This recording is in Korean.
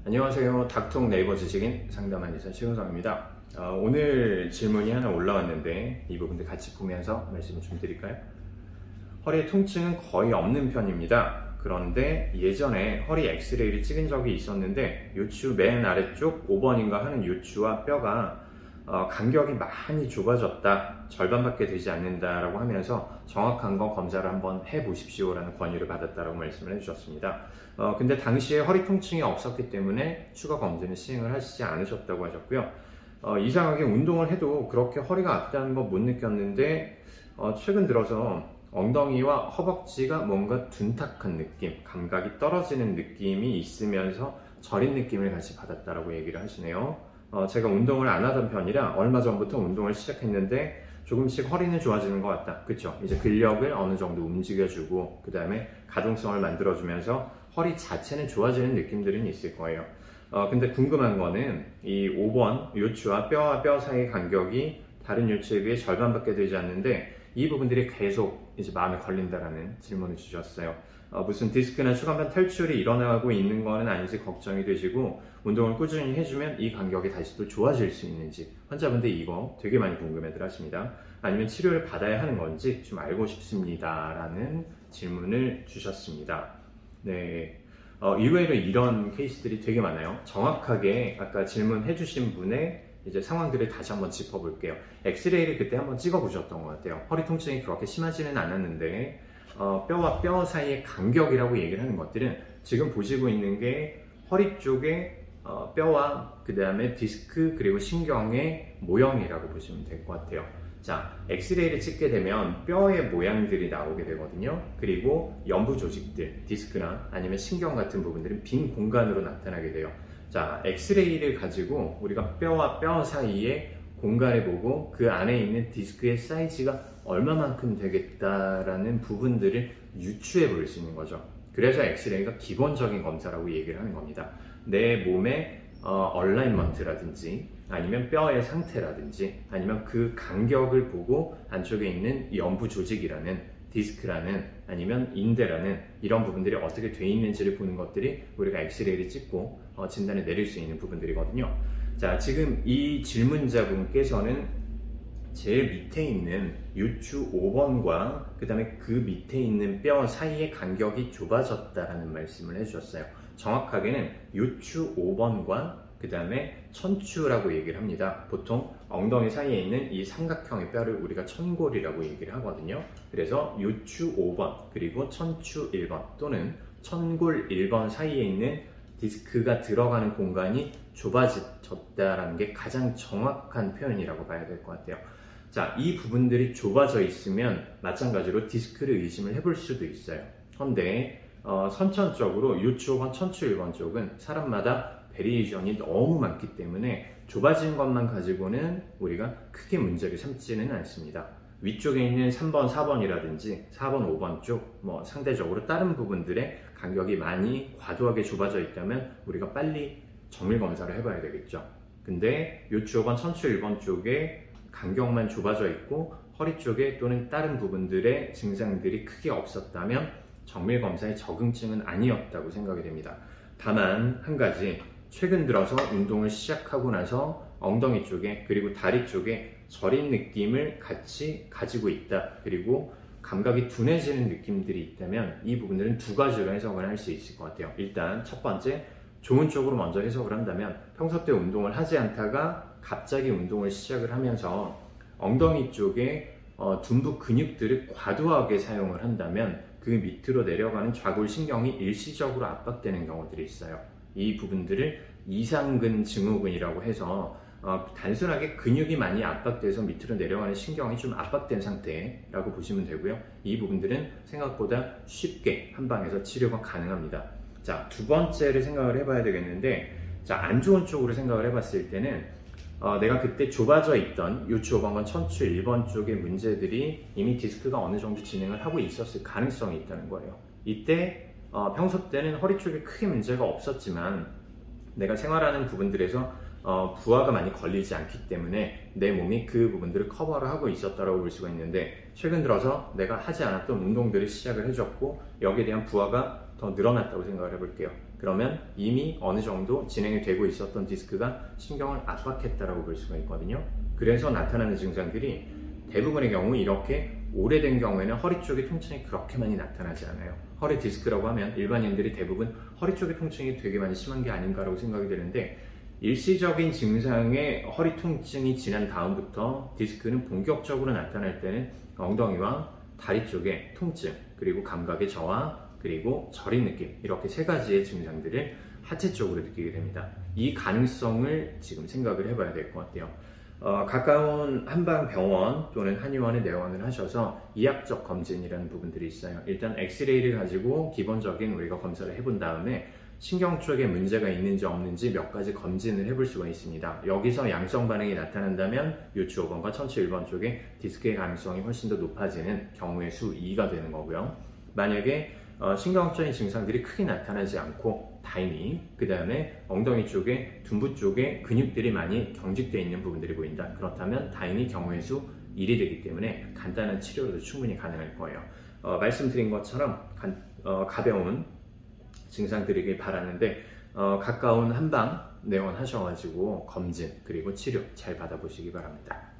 안녕하세요. 닥통 네이버 지식인 상담한 이사 최은성입니다. 오늘 질문이 하나 올라왔는데 이 부분들 같이 보면서 말씀을 좀 드릴까요? 허리의 통증은 거의 없는 편입니다. 그런데 예전에 허리 엑스레이를 찍은 적이 있었는데 요추 맨 아래쪽 5번인가 하는 요추와 뼈가 간격이 많이 좁아졌다, 절반밖에 되지 않는다라고 하면서 정확한 거 검사를 한번 해보십시오 라는 권유를 받았다라고 말씀을 해주셨습니다. 근데 당시에 허리 통증이 없었기 때문에 추가 검진을 시행을 하시지 않으셨다고 하셨고요. 이상하게 운동을 해도 그렇게 허리가 아프다는 거 못 느꼈는데 최근 들어서 엉덩이와 허벅지가 뭔가 둔탁한 느낌, 감각이 떨어지는 느낌이 있으면서 저린 느낌을 같이 받았다라고 얘기를 하시네요. 제가 운동을 안 하던 편이라 얼마 전부터 운동을 시작했는데 조금씩 허리는 좋아지는 것 같다. 그쵸? 이제 근력을 어느 정도 움직여주고 그 다음에 가동성을 만들어주면서 허리 자체는 좋아지는 느낌들은 있을 거예요. 근데 궁금한 거는 이 5번 요추와 뼈와 뼈 사이의 간격이 다른 요추에 비해 절반밖에 되지 않는데 이 부분들이 계속 이제 마음에 걸린다라는 질문을 주셨어요. 무슨 디스크나 추간판 탈출이 일어나고 있는 거는 아닌지 걱정이 되시고 운동을 꾸준히 해주면 이 간격이 다시 또 좋아질 수 있는지 환자분들이 이거 되게 많이 궁금해들 하십니다. 아니면 치료를 받아야 하는 건지 좀 알고 싶습니다 라는 질문을 주셨습니다. 네, 의외로 이런 케이스들이 되게 많아요. 정확하게 아까 질문해 주신 분의 이제 상황들을 다시 한번 짚어볼게요. 엑스레이를 그때 한번 찍어보셨던 것 같아요. 허리 통증이 그렇게 심하지는 않았는데 뼈와 뼈 사이의 간격이라고 얘기를 하는 것들은 지금 보시고 있는 게 허리 쪽에 뼈와 그 다음에 디스크 그리고 신경의 모형이라고 보시면 될 것 같아요. 자, 엑스레이를 찍게 되면 뼈의 모양들이 나오게 되거든요. 그리고 연부 조직들, 디스크나 아니면 신경 같은 부분들은 빈 공간으로 나타나게 돼요. 자, 엑스레이를 가지고 우리가 뼈와 뼈 사이에 공간을 보고 그 안에 있는 디스크의 사이즈가 얼마만큼 되겠다라는 부분들을 유추해 볼 수 있는 거죠. 그래서 엑스레이가 기본적인 검사라고 얘기를 하는 겁니다. 내 몸의 얼라인먼트라든지 아니면 뼈의 상태라든지 아니면 그 간격을 보고 안쪽에 있는 연부 조직이라는 디스크라는 아니면 인대라는 이런 부분들이 어떻게 돼 있는지를 보는 것들이 우리가 엑스레이를 찍고 진단을 내릴 수 있는 부분들이거든요. 자, 지금 이 질문자분께서는 제일 밑에 있는 요추 5번과 그 다음에 그 밑에 있는 뼈 사이의 간격이 좁아졌다라는 말씀을 해주셨어요. 정확하게는 요추 5번과 그 다음에 천추라고 얘기를 합니다. 보통 엉덩이 사이에 있는 이 삼각형의 뼈를 우리가 천골이라고 얘기를 하거든요. 그래서 요추 5번 그리고 천추 1번 또는 천골 1번 사이에 있는 디스크가 들어가는 공간이 좁아졌다라는 게 가장 정확한 표현이라고 봐야 될 것 같아요. 자, 이 부분들이 좁아져 있으면 마찬가지로 디스크를 의심을 해볼 수도 있어요. 그런데 선천적으로 요추 5번, 천추 1번 쪽은 사람마다 베리에이션이 너무 많기 때문에 좁아진 것만 가지고는 우리가 크게 문제를 삼지는 않습니다. 위쪽에 있는 3번, 4번이라든지 4번, 5번 쪽 상대적으로 다른 부분들의 간격이 많이 과도하게 좁아져 있다면 우리가 빨리 정밀 검사를 해봐야 되겠죠. 근데 요추 5번, 천추 1번 쪽에 간격만 좁아져 있고 허리 쪽에 또는 다른 부분들의 증상들이 크게 없었다면 정밀 검사의 적응증은 아니었다고 생각이 됩니다. 다만 한 가지, 최근 들어서 운동을 시작하고 나서 엉덩이 쪽에 그리고 다리 쪽에 저린 느낌을 같이 가지고 있다, 그리고 감각이 둔해지는 느낌들이 있다면 이 부분들은 두 가지로 해석을 할 수 있을 것 같아요. 일단 첫 번째, 좋은 쪽으로 먼저 해석을 한다면 평소 때 운동을 하지 않다가 갑자기 운동을 시작을 하면서 엉덩이 쪽에 둔부 근육들을 과도하게 사용을 한다면 그 밑으로 내려가는 좌골신경이 일시적으로 압박되는 경우들이 있어요. 이 부분들을 이상근 증후군이라고 해서 단순하게 근육이 많이 압박돼서 밑으로 내려가는 신경이 좀 압박된 상태라고 보시면 되고요. 이 부분들은 생각보다 쉽게 한방에서 치료가 가능합니다. 자, 두 번째를 생각을 해봐야 되겠는데, 자, 안 좋은 쪽으로 생각을 해봤을 때는 내가 그때 좁아져 있던 요추 5번과 천추 1번 쪽의 문제들이 이미 디스크가 어느 정도 진행을 하고 있었을 가능성이 있다는 거예요. 이때 평소 때는 허리 쪽에 크게 문제가 없었지만 내가 생활하는 부분들에서 부하가 많이 걸리지 않기 때문에 내 몸이 그 부분들을 커버를 하고 있었다고 볼 수가 있는데, 최근 들어서 내가 하지 않았던 운동들을 시작을 해줬고 여기에 대한 부하가 더 늘어났다고 생각을 해볼게요. 그러면 이미 어느 정도 진행이 되고 있었던 디스크가 신경을 압박했다라고 볼 수가 있거든요. 그래서 나타나는 증상들이 대부분의 경우 이렇게 오래된 경우에는 허리 쪽의 통증이 그렇게 많이 나타나지 않아요. 허리 디스크라고 하면 일반인들이 대부분 허리 쪽의 통증이 되게 많이 심한 게 아닌가라고 생각이 되는데, 일시적인 증상의 허리 통증이 지난 다음부터 디스크는 본격적으로 나타날 때는 엉덩이와 다리 쪽의 통증, 그리고 감각의 저하, 그리고 저린 느낌, 이렇게 세 가지의 증상들을 하체 쪽으로 느끼게 됩니다. 이 가능성을 지금 생각을 해봐야 될 것 같아요. 가까운 한방병원 또는 한의원에 내원을 하셔서 이학적 검진이라는 부분들이 있어요. 일단 엑스레이를 가지고 기본적인 우리가 검사를 해본 다음에 신경 쪽에 문제가 있는지 없는지 몇 가지 검진을 해볼 수가 있습니다. 여기서 양성 반응이 나타난다면 요추 5번과 천추 1번 쪽에 디스크의 가능성이 훨씬 더 높아지는 경우의 수 2가 되는 거고요. 만약에 신경학적인 증상들이 크게 나타나지 않고 다행히 그 다음에 엉덩이 쪽에 둔부 쪽에 근육들이 많이 경직되어 있는 부분들이 보인다. 그렇다면 다행히 경우의 수 1이 되기 때문에 간단한 치료로도 충분히 가능할 거예요. 말씀드린 것처럼 가벼운 증상들이길 바라는데 가까운 한방 내원하셔가지고 검진 그리고 치료 잘 받아보시기 바랍니다.